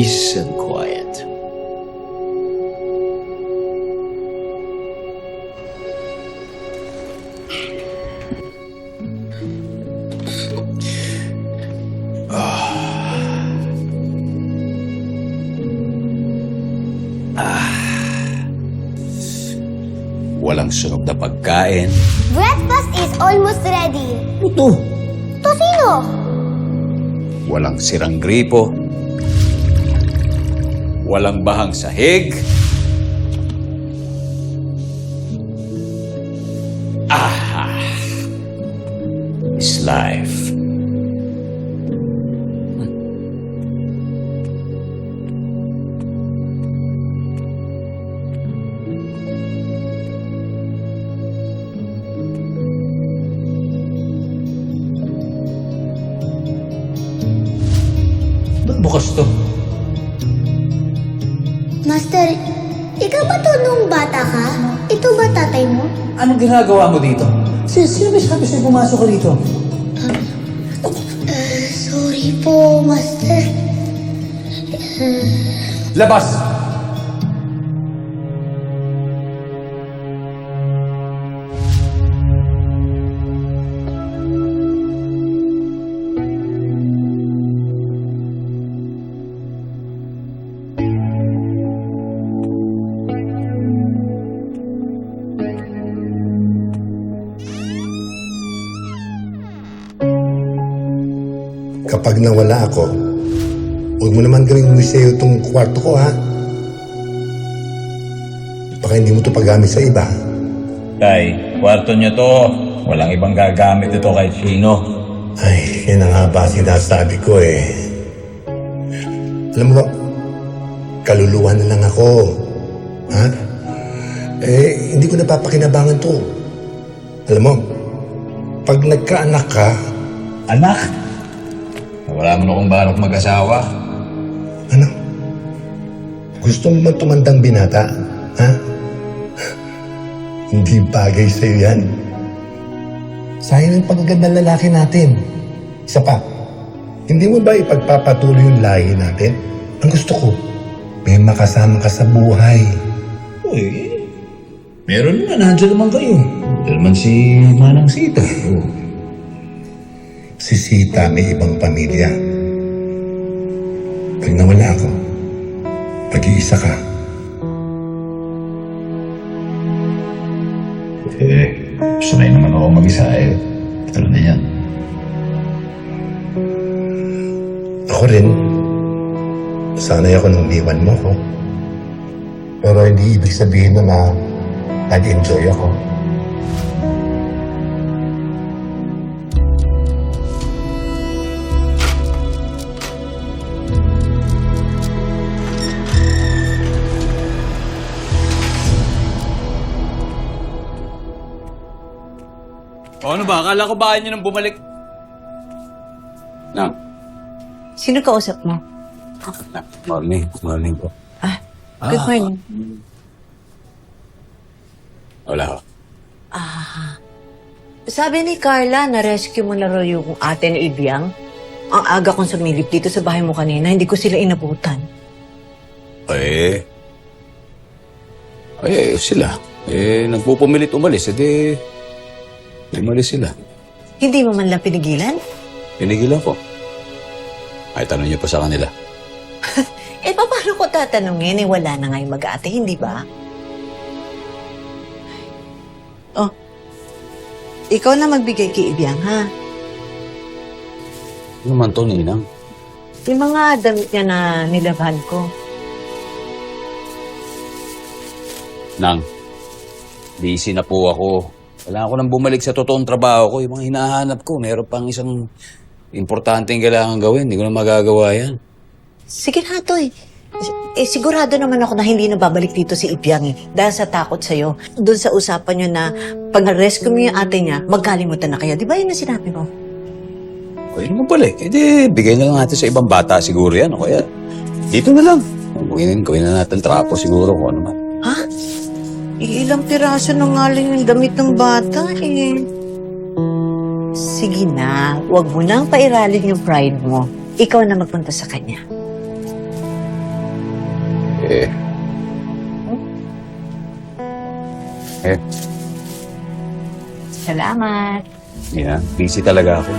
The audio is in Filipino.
peace and quiet. Walang sunog na pagkain. Breakfast is almost ready. Ito. Tocino! Walang sirang gripo. Walang bahang sahig. It's life. Ba't bukas to? Master, ikaw ba to nung bata ka? Ito ba tatay mo? Anong ginagawa mo dito? Sino ba sabi sa'yo pumasok ka dito? Sorry po, Master. Labas! Kapag nawala ako, huwag mo naman gawing museo itong kwarto ko, ha? Baka hindi mo ito paggamit sa iba. Tay, kwarto niyo to. Walang ibang gagamit ito kahit sino. Ay, yan ang nga ba sinasabi ko, eh. Alam mo ba, kaluluwa na lang ako. Ha? Eh, hindi ko napapakinabangan to. Alam mo, pag nagkaanak ka, Anak? Wala mo na kong balak mag-asawa. ano? Gusto mo man tumandang binata? Ha? Hindi bagay sa'yo yan. Sayang ang pagkaganda ng lalaki natin. Isa pa, hindi mo ba ipagpapatuloy yung lahi natin? Ang gusto ko, may makasama ka sa buhay. Uy, meron naman. Nandiyan naman kayo. Nandiyan naman si Manang Sita. Oh. Si Sita may ibang pamilya. Pag nawala ako, pag-iisa ka. Sanay naman ako mag-isa eh. Talo na yan. Ako rin, sanay ako nung iwan mo ko. Pero hindi ibig sabihin na nag-enjoy ako. O ano ba? Akala ko ba niyo nang bumalik? Nang. Sino kausap mo? Morning. Morning po. Good morning. Wala ko. Sabi ni Carla, na-rescue mo na raw yung ate ni Ibiang. Ang aga kong sumilip dito sa bahay mo kanina, hindi ko sila inabutan. Sila. Nagpupumilit umalis. Umalis sila. Hindi mo man lang pinigilan? Pinigilan ko. Ay, tanong niyo pa sa kanila. Paano ko tatanungin? Wala na nga yung mag-ate, hindi ba? Oh, ikaw na magbigay kay Ibiang, ha? Ano man to, Ninang? Yung mga damit niya na nilabhan ko. Nang, busy na po ako. Kailangan ko nang bumalik sa totoong trabaho ko. Yung mga hinahanap ko, meron pang isang importanteng kailangan gawin. Hindi ko na magagawa yan. Sige na, Toy. Sigurado naman ako na hindi na babalik dito si Ibiang dahil sa takot sa'yo. Doon sa usapan niyo na pag na-rescue mo yung ate niya, magkalimutan na kayo. Di ba yun ang sinabi mo? O, yun mo balik. Bigay na lang natin sa ibang bata siguro yan. O kaya, dito na lang. Gawin na natin trapo siguro kung ano man. Ha? Ilang piraso na nga lang yung damit ng bata eh. Sige na, huwag mo nang pairalin yung pride mo. Ikaw na magpunta sa kanya. Eh. Eh, Salamat. yeah, busy talaga ako.